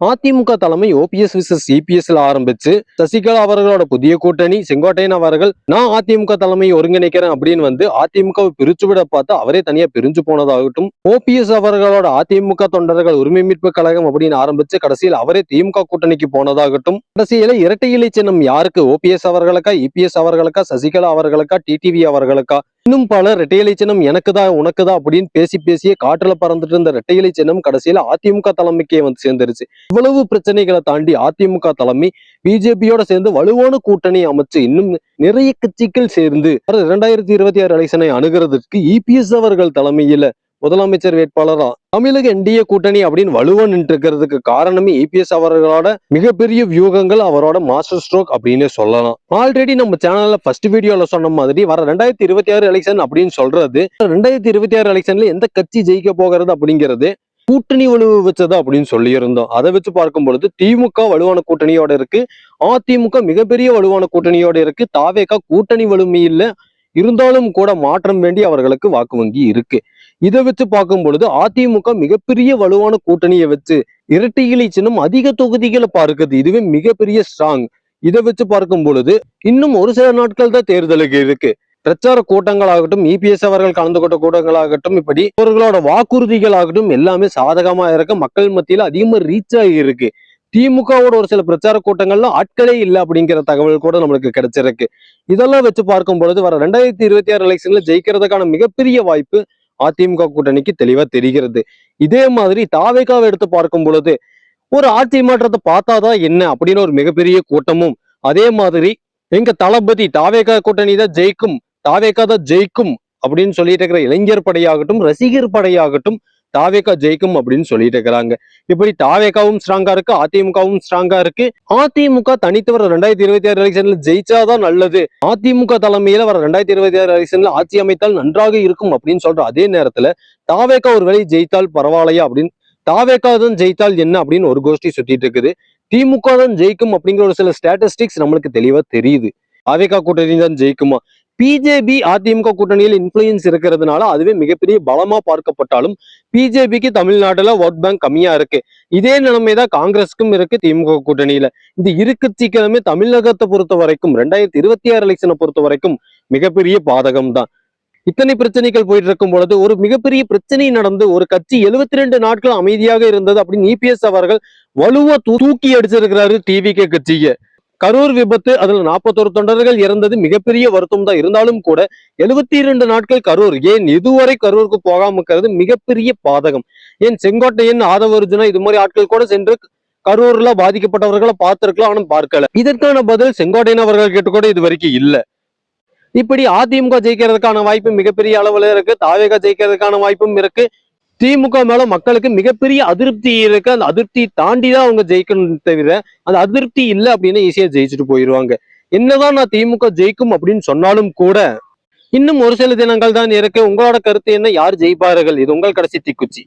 அதிமுக தலைமை OPS versus இபிஎஸ்ல ஆரம்பிச்சு சசிகலா அவர்களோட புதிய கூட்டணி செங்கோட்டையன் அவர்கள் நான் அதிமுக தலைமையை ஒருங்கிணைக்கிறேன் அப்படின்னு வந்து அதிமுகவை பிரிச்சு விட பார்த்து அவரே தனியா பிரிஞ்சு போனதாகட்டும், ஓபிஎஸ் அவர்களோட அதிமுக தொண்டர்கள் உரிமை மீட்பு கழகம் அப்படின்னு ஆரம்பிச்சு கடைசியில் அவரே திமுக கூட்டணிக்கு போனதாகட்டும், கடைசியில இரட்டை இலை சின்னம் யாருக்கு, ஓபிஎஸ் அவர்களுக்கா, இபிஎஸ் அவர்களுக்கா, சசிகலா அவர்களுக்கா, டிடிவி அவர்களுக்கா, இன்னும் பல இரட்டை இலை சின்னம் எனக்குதான் உனக்குதான் அப்படின்னு பேசியே காற்றுல பறந்துட்டு இருந்த இரட்டை இலை சின்னம் கடைசியில அதிமுக தலைமைக்கே வந்து சேர்ந்துருச்சு. இவ்வளவு பிரச்சனைகளை தாண்டி அதிமுக தலைமை பிஜேபியோட சேர்ந்து வலுவான கூட்டணி அமைச்சு இன்னும் நிறைய கட்சிகள் சேர்ந்து 2026 எலெக்ஷனை அணுகிறதுக்கு இபிஎஸ் அவர்கள் தலைமையில முதலமைச்சர் வேட்பாளரா தமிழக என்டிஏ கூட்டணி அப்படின்னு வலுவா நின்று இருக்கிறதுக்கு காரணமே இபிஎஸ் அவர்களோட மிகப்பெரிய வியூகங்கள், அவரோட மாஸ்டர் ஸ்ட்ரோக் அப்படின்னு சொல்லலாம். ஆல்ரெடி நம்ம சேனல்ல ஃபர்ஸ்ட் வீடியோல சொன்ன மாதிரி வர 2026 எலெக்ஷன் அப்படின்னு சொல்றது 2026 எலெக்ஷன்ல எந்த கட்சி ஜெயிக்க போகிறது அப்படிங்கிறது கூட்டணி வலுவு வச்சதா அப்படின்னு சொல்லி இருந்தோம். அதை வச்சு பார்க்கும் பொழுது திமுக வலுவான கூட்டணியோட இருக்கு, அதிமுக மிகப்பெரிய வலுவான கூட்டணியோட இருக்கு, தாவேகா கூட்டணி வலிமை இல்ல இருந்தாலும் கூட மாற்றம் வேண்டி அவர்களுக்கு வாக்கு வங்கி இருக்கு. இதை வச்சு பார்க்கும் பொழுது அதிமுக மிகப்பெரிய வலுவான கூட்டணியை வச்சு இரட்டை இலை சின்னம் அதிக தொகுதிகளை பார்க்குது, இதுவே மிகப்பெரிய ஸ்ட்ராங். இதை வச்சு பார்க்கும் பொழுது இன்னும் ஒரு சில நாட்கள் தான் தேர்தலுக்கு இருக்கு. பிரச்சார கூட்டங்களாகட்டும், இபிஎஸ் அவர்கள் கலந்து கொண்ட கூட்டங்களாகட்டும், இப்படி அவர்களோட வாக்குறுதிகள் ஆகட்டும் எல்லாமே சாதகமா இருக்க மக்கள் மத்தியில அதிகமா ரீச் ஆகி இருக்கு. திமுகவோட ஒரு சில பிரச்சார கூட்டங்கள்ல ஆட்களே இல்லை அப்படிங்கிற தகவல் கூட நம்மளுக்கு கிடைச்சிருக்கு. இதெல்லாம் வச்சு பார்க்கும் பொழுது வர 2026 எலெக்ஷன்ல ஜெயிக்கிறதுக்கான மிகப்பெரிய வாய்ப்பு அதிமுக கூட்டணிக்கு தெளிவா தெரிகிறது. இதே மாதிரி தாவேகாவை எடுத்து பார்க்கும் பொழுது ஒரு ஆட்சி மாற்றத்தை பார்த்தாதான் என்ன அப்படின்னு ஒரு மிகப்பெரிய கூட்டமும், அதே மாதிரி எங்க தளபதி தாவேகா கூட்டணி தான் ஜெயிக்கும், தாவேகா தான் ஜெயிக்கும் அப்படின்னு சொல்லிட்டு இருக்கிற இளைஞர் படையாகட்டும், ரசிகர் படையாகட்டும் தாவேகா ஜெயிக்கும் அப்படின்னு சொல்லிட்டு இருக்கிறாங்க. இப்படி தாவேகாவும் ஸ்ட்ராங்கா இருக்கு, அதிமுகவும் ஸ்ட்ராங்கா இருக்கு. அதிமுக தனித்து வர 2026 எலெக்ஷன்ல ஜெயிச்சாதான் நல்லது, அதிமுக தலைமையில வர 2026 எலெக்ஷன்ல ஆட்சி அமைத்தால் நன்றாக இருக்கும் அப்படின்னு சொல்ற அதே நேரத்துல தாவேகா ஒரு வேளை ஜெயித்தால் பரவாயில்லையா அப்படின்னு, தாவேகா தான் ஜெயித்தால் என்ன அப்படின்னு ஒரு கோஷ்டி சுத்திட்டு இருக்குது. திமுக தான் ஜெயிக்கும் அப்படிங்கிற ஒரு சில ஸ்டாட்டிஸ்டிக்ஸ் நம்மளுக்கு தெளிவா தெரியுது. தாவேகா கூட்டணி தான் ஜெயிக்குமா, பிஜேபி அதிமுக கூட்டணியில் இன்ஃபுளுயன்ஸ் இருக்கிறதுனால அதுவே மிகப்பெரிய பலமா பார்க்கப்பட்டாலும் பிஜேபிக்கு தமிழ்நாட்டுல ஓட் பேங்க் கம்மியா இருக்கு. இதே நிலைமைதான் காங்கிரஸுக்கும் இருக்கு திமுக கூட்டணியில. இந்த இரு கட்சிகளுமே தமிழகத்தை பொறுத்த வரைக்கும் 2026 எலெக்ஷனை பொறுத்த வரைக்கும் மிகப்பெரிய பாதகம் தான். இத்தனை பிரச்சனைகள் போயிட்டு இருக்கும் பொழுது ஒரு மிகப்பெரிய பிரச்சனை நடந்து ஒரு கட்சி 72 நாட்கள் அமைதியாக இருந்தது அப்படின்னு இபிஎஸ் அவர்கள் வலுவா தூக்கி அடிச்சிருக்கிறாரு டிவிகே கட்சியை. கரூர் விபத்து, அதுல 41 தொண்டர்கள் இறந்தது மிகப்பெரிய வருத்தம் தான். இருந்தாலும் கூட 72 நாட்கள் கரூர், ஏன் இதுவரை கரூருக்கு போகாம இருக்கிறது மிகப்பெரிய பாதகம். ஏன் செங்கோட்டையன், ஆதவர்ஜுனா இது மாதிரி ஆட்கள் கூட சென்று கரூர்ல பாதிக்கப்பட்டவர்களை பார்த்திருக்கலாம், ஆனா பார்க்கல. இதற்கான பதில் செங்கோட்டையன் அவர்கள் கேட்டு கூட இது வரைக்கும் இல்ல. இப்படி அதிமுக ஜெயிக்கிறதுக்கான வாய்ப்பு மிகப்பெரிய அளவுல இருக்கு, தாவேகா ஜெயிக்கிறதுக்கான வாய்ப்பும் இருக்கு. திமுக மேல மக்களுக்கு மிகப்பெரிய அதிருப்தி இருக்கு. அந்த அதிருப்தி தாண்டி தான் அவங்க ஜெயிக்கணும் தவிர அந்த அதிருப்தி இல்லை அப்படின்னா ஈஸியா ஜெயிச்சுட்டு போயிடுவாங்க. என்னதான் நான் திமுக ஜெயிக்கும் அப்படின்னு சொன்னாலும் கூட இன்னும் ஒரு சில தினங்கள் தான் இருக்கு. உங்களோட கருத்து என்ன, யார் ஜெயிப்பார்கள்? இது உங்கள் கடைசி தீக்குச்சி.